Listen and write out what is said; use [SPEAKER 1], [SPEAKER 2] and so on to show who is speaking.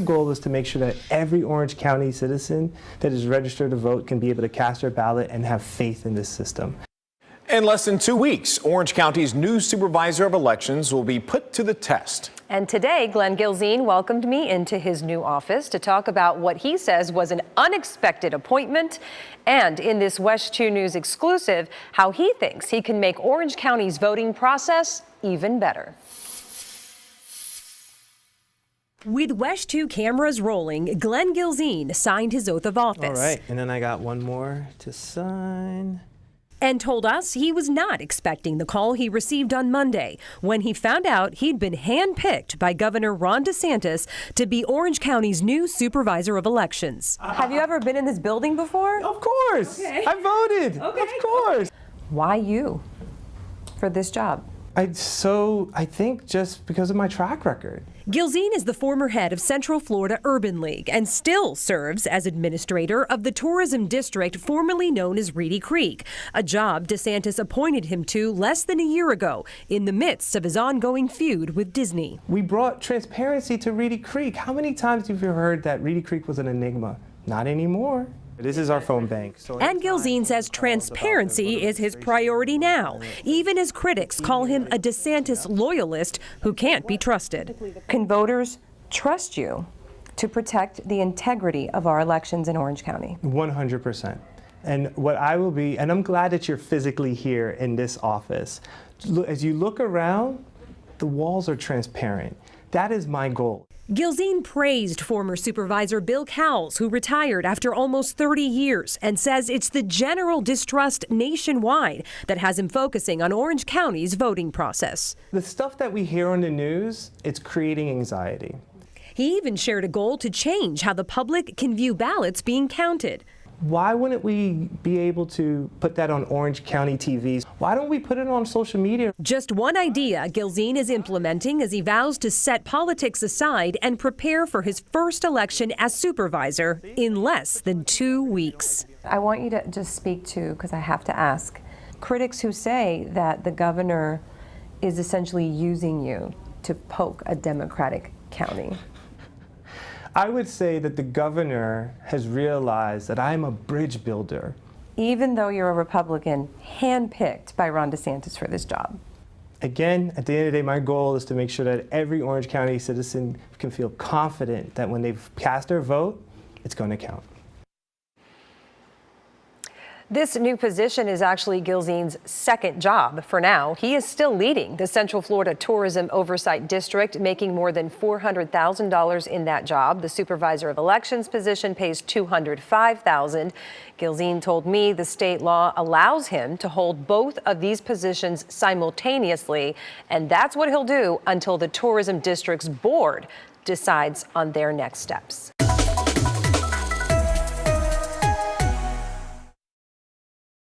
[SPEAKER 1] goal is to make sure that every Orange County citizen that is registered to vote can be able to cast their ballot and have faith in this system.
[SPEAKER 2] In less than 2 weeks, Orange County's new supervisor of elections will be put to the test.
[SPEAKER 3] And today, Glenn Gilzine welcomed me into his new office to talk about what he says was an unexpected appointment, and in this WESH 2 News exclusive, how he thinks he can make Orange County's voting process even better. With WESH 2 cameras rolling, Glenn Gilzine signed his oath of office.
[SPEAKER 1] All right, and then I got one more to sign.
[SPEAKER 3] And told us he was not expecting the call he received on Monday when he found out he'd been handpicked by Governor Ron DeSantis to be Orange County's new supervisor of elections. Have you ever been in this building before?
[SPEAKER 1] Of course. Okay. I voted. Okay. Of course.
[SPEAKER 3] Why you for this job?
[SPEAKER 1] I think just because of my track record.
[SPEAKER 3] Gilzine is the former head of Central Florida Urban League and still serves as administrator of the tourism district formerly known as Reedy Creek, a job DeSantis appointed him to less than a year ago in the midst of his ongoing feud with Disney.
[SPEAKER 1] We brought transparency to Reedy Creek. How many times have you heard that Reedy Creek was an enigma? Not anymore. This is our phone bank.
[SPEAKER 3] And Gilzine says transparency is his priority now, even as critics call him a DeSantis loyalist who can't be trusted. Can voters trust you to protect the integrity of our elections in Orange County?
[SPEAKER 1] 100%. And what I will be, and I'm glad that you're physically here in this office. As you look around, the walls are transparent. That is my goal.
[SPEAKER 3] Gilzine praised former Supervisor Bill Cowles, who retired after almost 30 years, and says it's the general distrust nationwide that has him focusing on Orange County's voting process.
[SPEAKER 1] The stuff that we hear on the news, it's creating anxiety.
[SPEAKER 3] He even shared a goal to change how the public can view ballots being counted.
[SPEAKER 1] Why wouldn't we be able to put that on Orange County TVs? Why don't we put it on social media?
[SPEAKER 3] Just one idea Gilzine is implementing as he vows to set politics aside and prepare for his first election as supervisor in less than 2 weeks. I want you to just speak to, because I have to ask, critics who say that the governor is essentially using you to poke a Democratic county.
[SPEAKER 1] I would say that the governor has realized that I'm a bridge builder.
[SPEAKER 3] Even though you're a Republican handpicked by Ron DeSantis for this job.
[SPEAKER 1] Again, at the end of the day, my goal is to make sure that every Orange County citizen can feel confident that when they've cast their vote, it's going to count. This new position is actually Gilzine's second job for now. He is still leading the Central Florida Tourism Oversight District, making more than $400,000 in that job. The supervisor of elections position pays $205,000. Gilzine told me the state law allows him to hold both of these positions simultaneously, and that's what he'll do until the tourism district's board decides on their next steps.